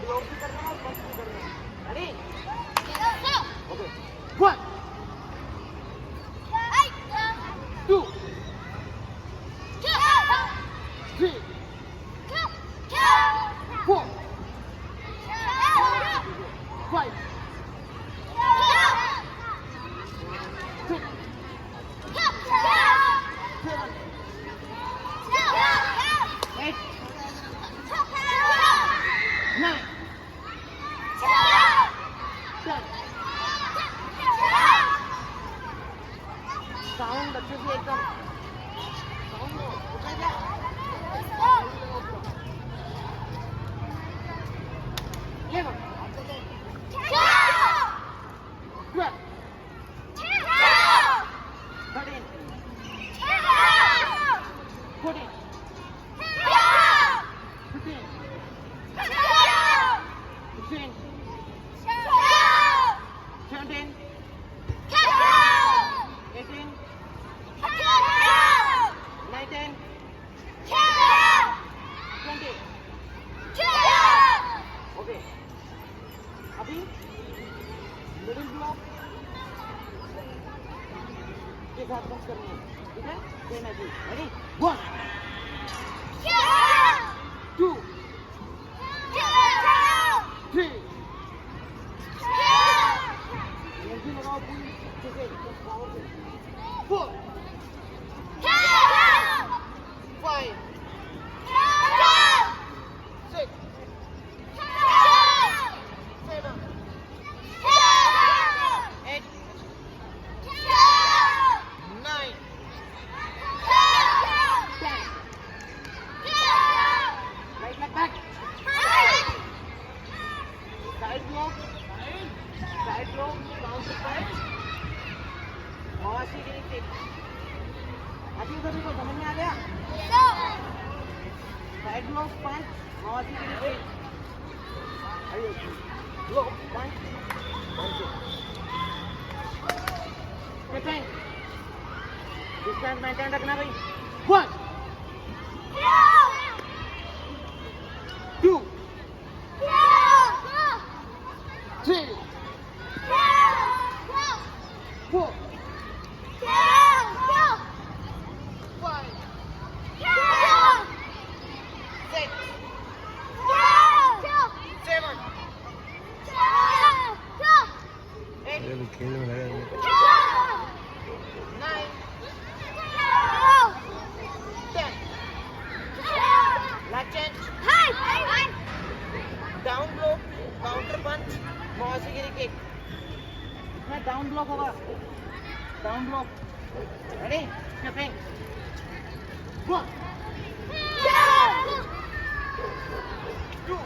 Block भी करना है और पंच भी करना है। रेडी? ओके। 1 2 3 4 5 6 7 8 9 10 साउंड अच्छे से एकदम साउंड उठा जा 11 12 13 14 15 16 17 18 19 20 ओके अभी मिडिल ब्लॉक के साथ बंद करनी है ठीक है सेम ऐसे रेडी 1 2 3 एनर्जी लगाओ पूरी अच्छे से पावर से 4 5 6 7 8 9 10 right leg back side block counter punch मवासी गिरी किक अभी उधर को समझ में आ गया साइड ब्लॉक पंच मवासी गिरी किक अरे ब्लॉक पंच डिस्टेंस मेंटेन रखना भाई 1 2 3 4 5 6 7 8 खेल में लगा 9 10 leg change down block counter punch मवासी गिरी किक इसमें डाउन ब्लॉक होगा down block ready stepping 1 2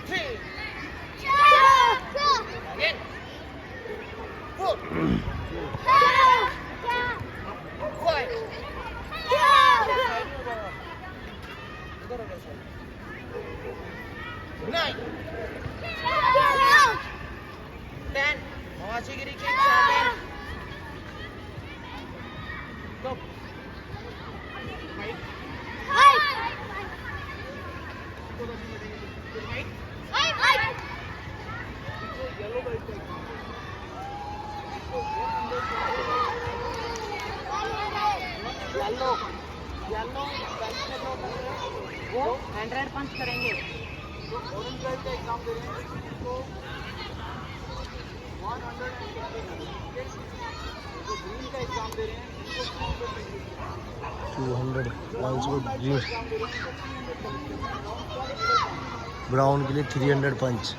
3 again 4 5 9 10 मवासी गिरी kick second stop right yellow belt yellow belt से लो वो 100 पंच करेंगे ऑरेंज बेल्ट का एग्जाम दे रहे हैं तो 100 जो ग्रीन का एग्जाम दे रहे हैं 200 पॉइंट्स को ब्राउन के लिए 300 पंच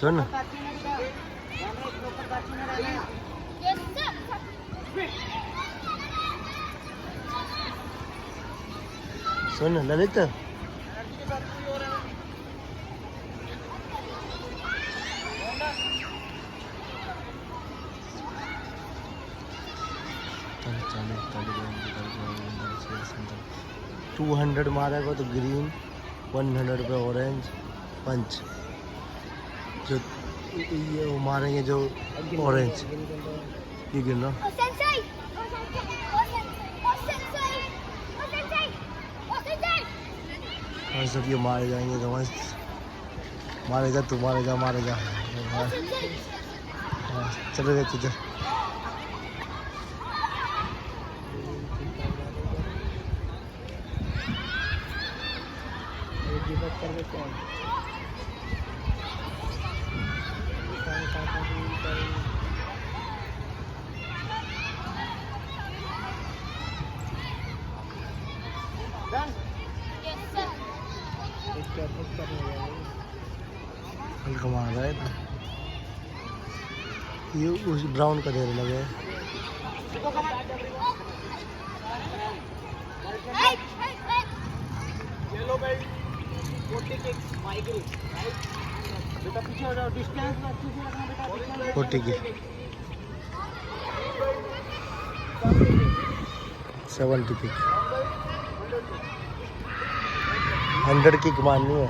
सुन सुन ललित टू 200 मारेगा तो ग्रीन 100 पे ऑरेंज पंच जो ये वो मारेंगे जो ऑरेंज ये गिरना और सब ये मारे जाएंगे तो बस मारेगा तू मारेगा मारेगा चलो गए चल हल्का मार रहा है ये उस ब्राउन का देर लगे चलो भाई 40 के माइग्रेन बेटा पीछे हो जाओ डिस्टेंस अच्छे से रखना बेटा 40 की 70 की 100 की मारनी है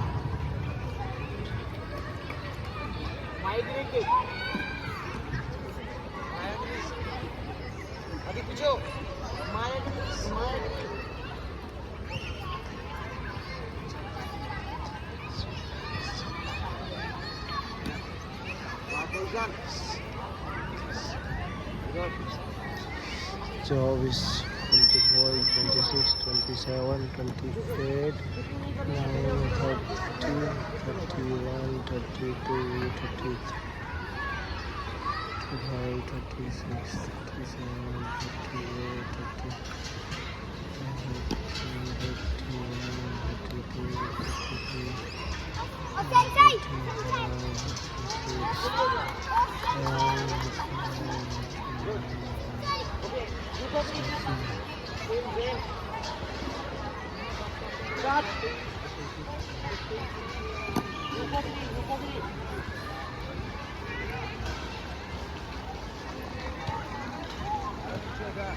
माइग्रेन के अभी पीछे हो चौबीस 24 26 27 28 9 30 31 32 33 36 37 38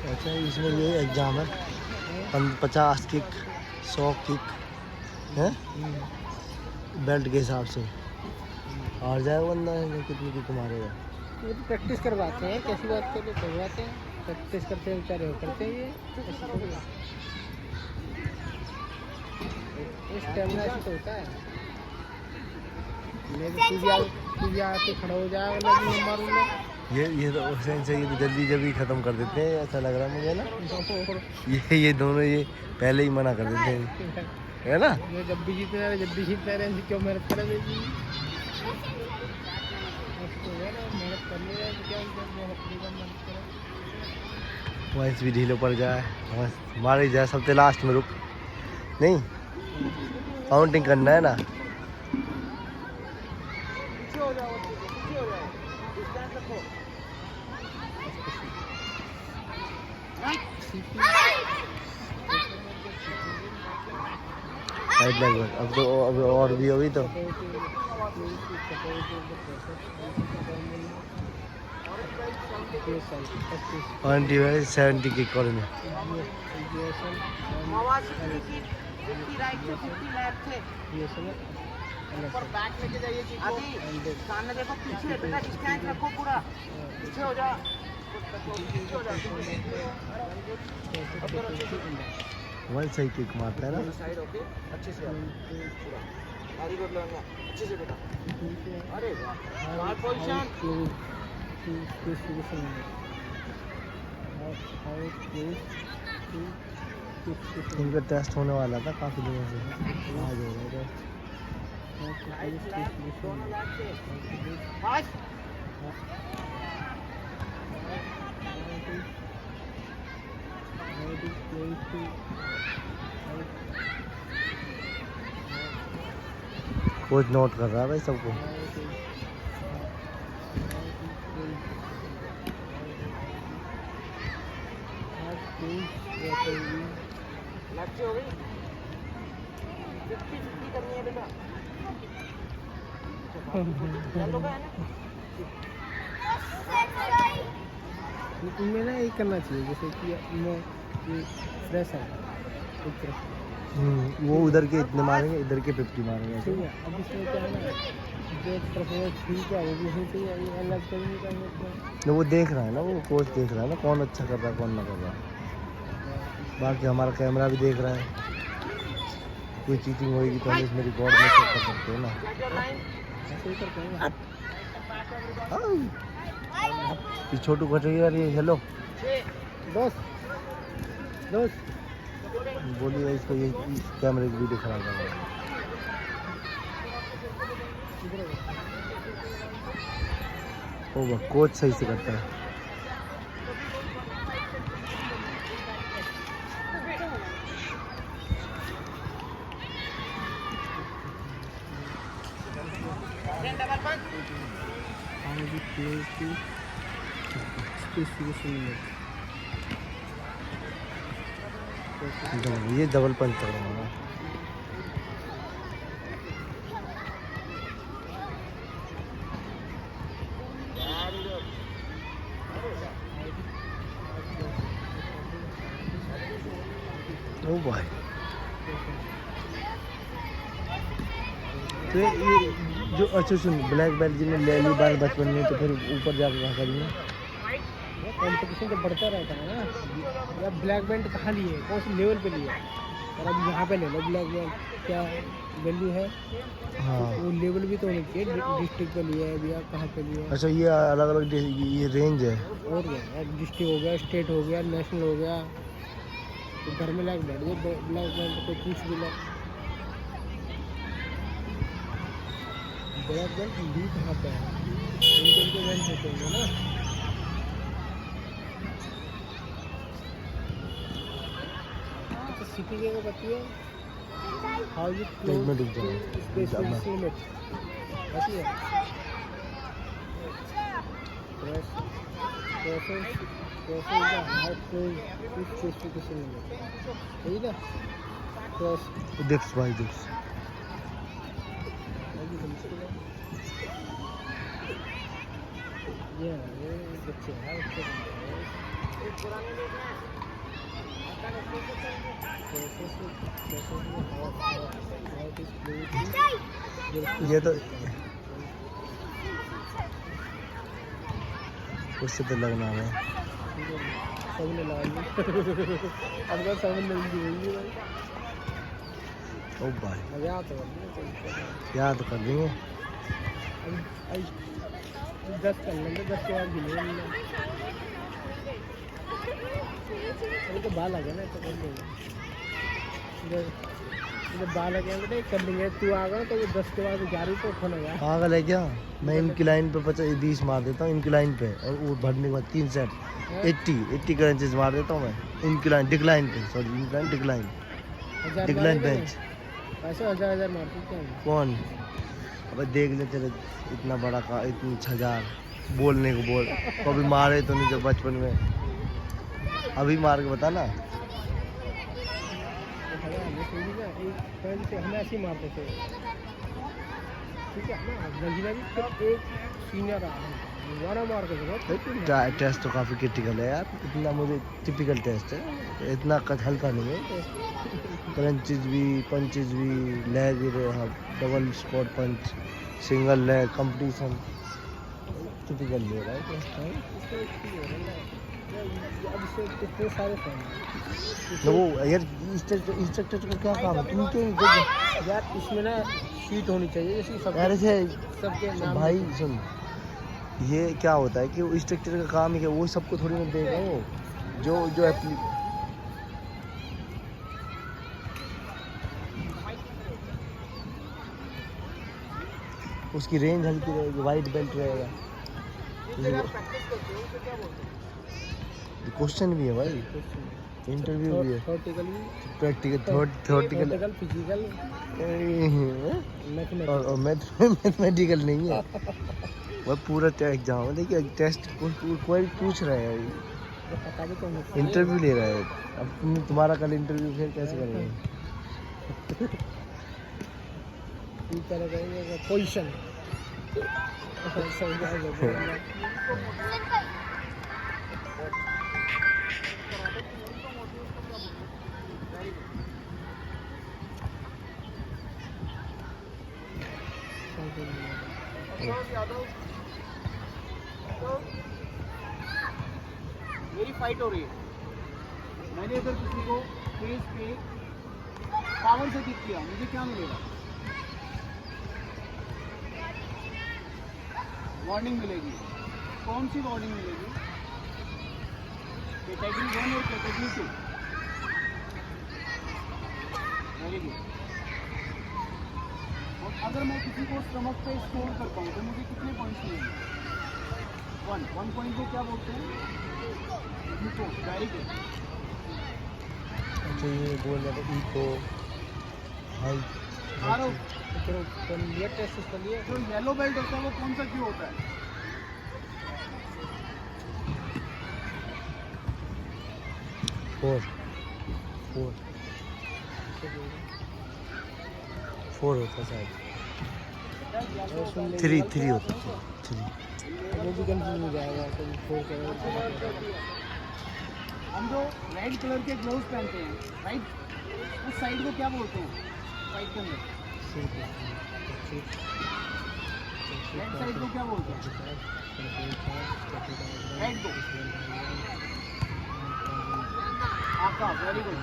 अच्छा इसमें ये एग्ज़ाम है 50 किक 100 किक है बेल्ट के हिसाब से हार जाएगा बंदा कितनी किक मारेगा ये तो प्रैक्टिस करवाते हैं कैसी बात करके करवाते हैं प्रैक्टिस करते हैं बेचारे करते हैं ये स्टेमिना से तो होता है तू भी आके खड़ा हो जाएगा लगी मारूंगा ये तो हुसैन से ये तो जल्दी जल्दी ख़त्म कर देते हैं ऐसा लग रहा है मुझे ना ये दोनों ये पहले ही मना कर देते हैं है ना ये जब भी जीतते रहे क्यों मेहनत करे मेहनत करनी है क्या वैस भी ढीलो पड़ जाए बस मार ही जाए सबसे लास्ट में रुक नहीं काउंटिंग करना है ना अब तो अब और भी होगी तो 70 की कॉलोनी सामने देखो पीछे बेटा डिस्टेंस रखो पूरा पीछे हो जा वन सही किक मारता है ना साइड होके अच्छे से पूरा वेरी गुड लर्निंग अच्छे से बेटा अरे वाह पोजीशन इनका टेस्ट होने वाला था काफ़ी दिनों से आज हो गया कोच नोट कर रहा है भाई सबको लक्ष्य हो गई 50-50 करनी है बेटा इनमें ना एक करना चाहिए जैसे कि फ्रेश है एक तरफ वो उधर के इतने मारेंगे इधर के 50 मारेंगे ठीक है अब इसमें क्या है ना जो परफॉर्मेंस ठीक है वो भी होनी चाहिए ये अलग करने का तो वो देख रहा है ना वो कोच देख रहा है ना कौन अच्छा कर रहा है कौन ना कर रहा है बाकी हमारा कैमरा भी देख रहा है कोई चीटिंग होगी तो हम इसमें रिकॉर्ड में चेक कर सकते हैं ना। Set your line. ऐसे ही करते हैं। ये छोटू कटेगी यार, ये हेलो दोस्त दोस्त बोलिए इसको, ये इस कैमरे की वीडियो खराब कर रहा है। ओ वाह, कोच सही से करता है। Then double punch. आगे भी प्ले की स्पेसिफिकेशन में ये डबल पंच कर रहा हूँ। ओ भाई, तो ये जो अच्छा सुन, ब्लैक बेल्ट जिन्हें ले ली बार बचपन में तो फिर ऊपर जाकर कहाँ करेंगे? कंपटीशन जब बढ़ता रहता है ना, या ब्लैक बेल्ट कहाँ लिए, कौन से लेवल पे लिए, और अब यहाँ पे ले लो ब्लैक बेल्ट, क्या वैल्यू है? हाँ वो लेवल भी तो होनी चाहिए, डिस्ट्रिक्ट पे लिया है या कहाँ पे लिया है। अच्छा, ये अलग अलग ये रेंज है। और क्या, डिस्ट्रिक्ट हो गया, स्टेट हो गया, नेशनल हो गया, तो घर में लाके बैठ गए ब्लैक बेल्ट कोई पूछ भी लो। ब्लैक बेल्ट भी कहाँ पे है, उनके बेल्ट होते होंगे ना। सीपी के को पता है हाउ यू एक मिनट रुक जाओ। स्पेसिफिक लिमिट पता है, press process process the how to specification limit, सही ना? प्रेस दिक्स भाई दिक्स। ये बच्चे हैं बच्चे ये तो उससे तो लगना है। सबने ला ली अब तो सबने नहीं दी भाई। ओ भाई, मजा आता है याद कर देंगे। अब 10 कर लेंगे, 10 के बाद गिनेंगे। अभी तो बाल आ गया ना, तो कर लेंगे। जब बाल आ गया तो कर लेंगे। तू आ गया तो 10 के बाद 11 तो उठा लगा। पागल है क्या? मैं इनकी लाइन पे 50-20 मार देता हूँ इनकी लाइन पे, और वो भरने के बाद 3 सेट 80 क्रंचेस मार देता हूँ मैं इनकी लाइन डिक्लाइन पे, सॉरी इनकी लाइन डिक्लाइन बेंच। ऐसे 1000 मारते क्या? कौन? अब देख ले तेरे इतना बड़ा का, इतनी 1000 बोलने को बोल, कभी मारे तो नहीं जब बचपन में, अभी मार के बता ना। हम ऐसे ही मारते थे, ठीक है ना? रंजीना भी फिर एक सीनियर दोबारा मार के टेस्ट तो काफ़ी क्रिटिकल है यार, इतना मुझे टिपिकल टेस्ट है, इतना हल्का नहीं है। क्रंचेस भी, पंचेस भी, लेग डबल स्पॉट पंच, सिंगल लेग कंपटीशन, टिपिकल ले रहा है टेस्ट है। अब से कितने सारे फैन तो वो यार इंस्ट्रक्टर का क्या काम है? तुम क्यों यार, इसमें ना शीट होनी चाहिए जैसे यार से सबके नाम। भाई सुन, ये क्या होता है कि वो इंस्ट्रक्टर का काम है कि वो सबको थोड़ी ना देगा, वो जो जो उसकी रेंज हल्की रहेगी, वाइट बेल्ट रहेगा। क्वेश्चन भी है भाई, इंटरव्यू भी है, प्रैक्टिकल फिजिकल और मैथमेटिकल नहीं है। वह पूरा एग्जाम है। देखिए टेस्ट कोई पूछ रहा है, इंटरव्यू ले रहा है। अब तुम्हारा कल इंटरव्यू फिर कैसे करेंगे? पोजीशन मेरी फाइट हो रही है, मैंने अगर किसी को फेस पे पावर से किक किया, मुझे क्या मिलेगा? वार्निंग मिलेगी। कौन सी वार्निंग मिलेगी? कैटेगरी 1 और कैटेगरी 2। Very good. और अगर मैं किसी को स्टमक पे स्कोर करता हूँ तो मुझे कितने पॉइंट्स मिलेंगे? 1 पॉइंट को क्या बोलते हैं? ग्लूकोज। Very good. अच्छा ये बोल रहे थे इको हाई टेस्ट कर लिए। जो येलो बेल्ट होता है वो कौन सा क्यों होता है? फोर होता शायद, 3 होता है 3। वो भी कंफ्यूज हो जाएगा तो 4 हम जो रेड कलर के ग्लोव्स पहनते हैं, राइट, उस साइड को क्या बोलते हैं? साइड के अंदर रेड साइड को क्या बोलते हैं? रेड को आका। Very good.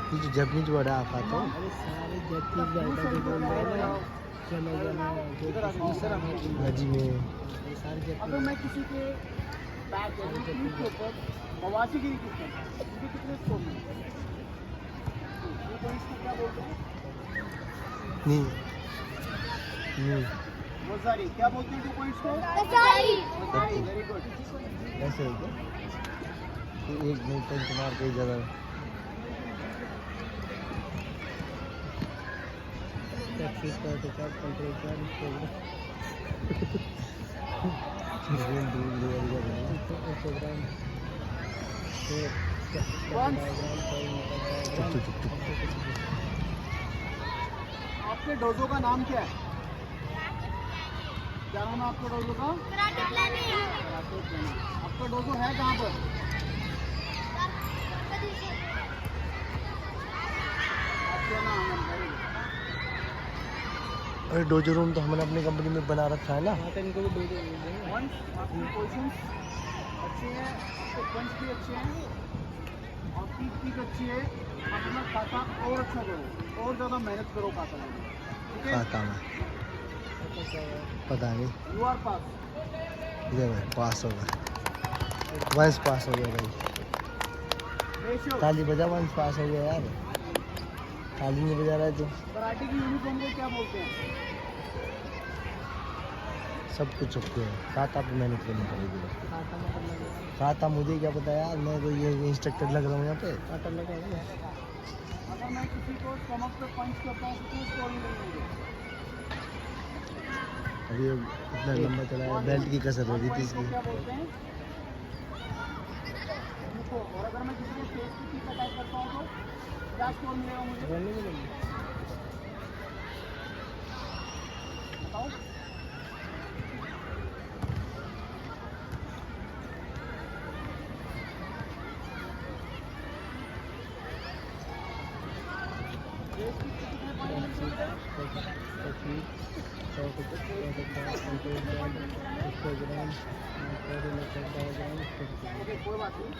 ये जो जैपनीज वर्ड है आका तो अरे सारे जैपनीज वर्ड जो बोल रहे हैं ना, चलो नजी में अगर मैं किसी के बैक के ऊपर मवासीगिरी की करता हूं, मुझे कितने स्कोर मिलेंगे? ये पॉइंट्स को क्या बोलते हैं? नी वजारी। क्या बोलते हैं 2 पॉइंट्स को? वजारी। Very good. ऐसे है क्या कि एक नहीं पंच मार के ज़्यादा आपके डोजो का नाम क्या है? क्या नाम है आपके डोजो का? आपका डोजो है कहाँ पर? आपका नाम है? अरे डोजो रूम तो हमने अपनी कंपनी में बना रखा है ना। हाँ तो इनको भी डोजो वंस आपकी पोजीशंस अच्छे हैं, आपके पंच भी अच्छे हैं, आपकी किक अच्छी है, अपना खाता और अच्छा करो, और ज़्यादा मेहनत करो खाता में। ठीक है? खाता में पता नहीं यू आर पास। इधर में पास हो गया, वंस पास हो गया भाई। रेशियो ताली बजा, वंस पास हो गया यार। ताली नहीं बजा रहा है तो कराटे की यूनिफॉर्म को क्या बोलते हैं? सब कुछ ओके है। खाता पे मेहनत करनी पड़ेगी। खाता मतलब खाता मुझे क्या पता यार, मैं तो ये इंस्ट्रक्टर लग रहा हूँ यहाँ पे। खाता लगा है। अगर मैं किसी को स्टमक पे पंच करता हूँ तो कितने स्कोर मिलेंगे? अभी इतना लंबा चला है, बेल्ट की कसर हो रही थी इसकी। क्या बोलते हैं? रुको। और अगर मैं किसी को फेस की किक अटैक करता हूँ तो क्या स्कोर मिलेगा मुझे? बताओ। फेस की कितने पॉइंट मिलेंगे? ओके, कोई बात नहीं।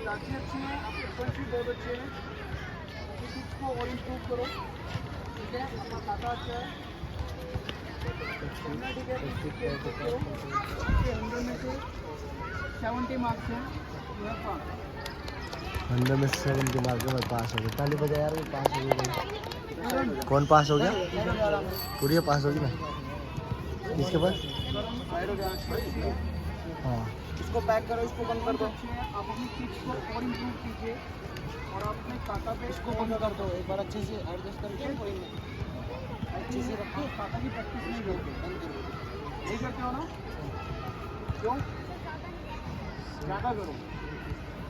काफ़ी अच्छे हैं, आपके पंच भी बहुत अच्छे हैं, आपके किक्स को और इम्प्रूव करो। ठीक है, आपका खाता अच्छा है, ठीक है, आपके 100 में से 70 मार्क्स हैं, यू हैव पास। 100 में 70 मार्क में पास हो गया। ताली बजा यार, वो पास हो गया भाई। कौन पास हो गया? पूरी पास होगी ना इसके बाद। हाँ इसको पैक करो, इसको बंद कर दो। आप अपनी किक्स को और इम्प्रूव कीजिए और आप अपने खाता पे इसको बंद कर दो। एक बार अच्छे से एडजस्ट करके कोई नहीं, अच्छे से रखो। खाता की प्रैक्टिस नहीं करते, बंद करो। नहीं करते हो ना? क्यों? ज़्यादा करो।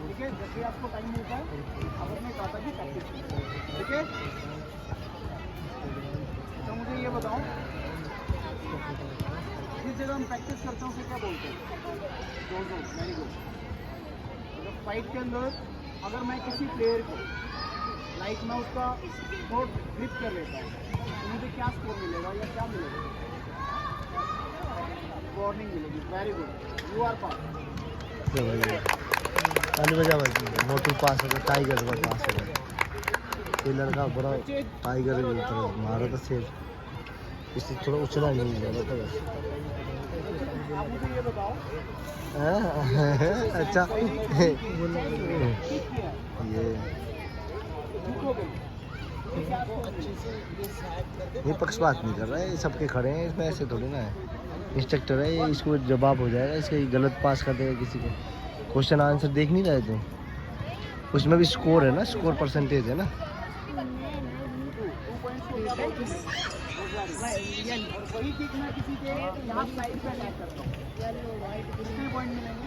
ठीक है, जब भी आपको टाइम मिलता है आप अपने खाता की प्रैक्टिस करो। ठीक है, तो मुझे ये बताओ, जिस जगह हम प्रैक्टिस करते हैं उसे क्या बोलते हैं? डोजो। Very good. मतलब फाइट के अंदर अगर मैं किसी प्लेयर को लाइक मैं उसका थ्रोट ग्रिप कर लेता हूँ तो मुझे क्या स्कोर मिलेगा या क्या मिलेगा? वार्निंग मिलेगी। वेरी गुड, यू आर पास। ताली बजा भाई, मोटू पास हो गया, टाइगर का पास हो गया। ये लड़का बड़ा टाइगर की तरह मारा था शेर, इससे थोड़ा उछला नहीं ज़्यादा था बस। आप मुझे ये बताओ अच्छा किक किया ये झुकोगे ये पक्षपात नहीं कर रहा है, ये सबके खड़े हैं इसमें, ऐसे थोड़ी ना है। इंस्ट्रक्टर है ये, इसको जवाब हो जाएगा, इसका ये गलत पास कर देगा किसी को। क्वेश्चन आंसर देख नहीं रहे तुम, उसमें भी स्कोर है ना, स्कोर परसेंटेज है ना। 2 पॉइंट्स और वही किक मैं किसी के यहाँ साइड पे अटैक करता हूँ, कितने पॉइंट मिलेंगे?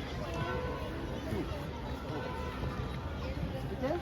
ठीक है,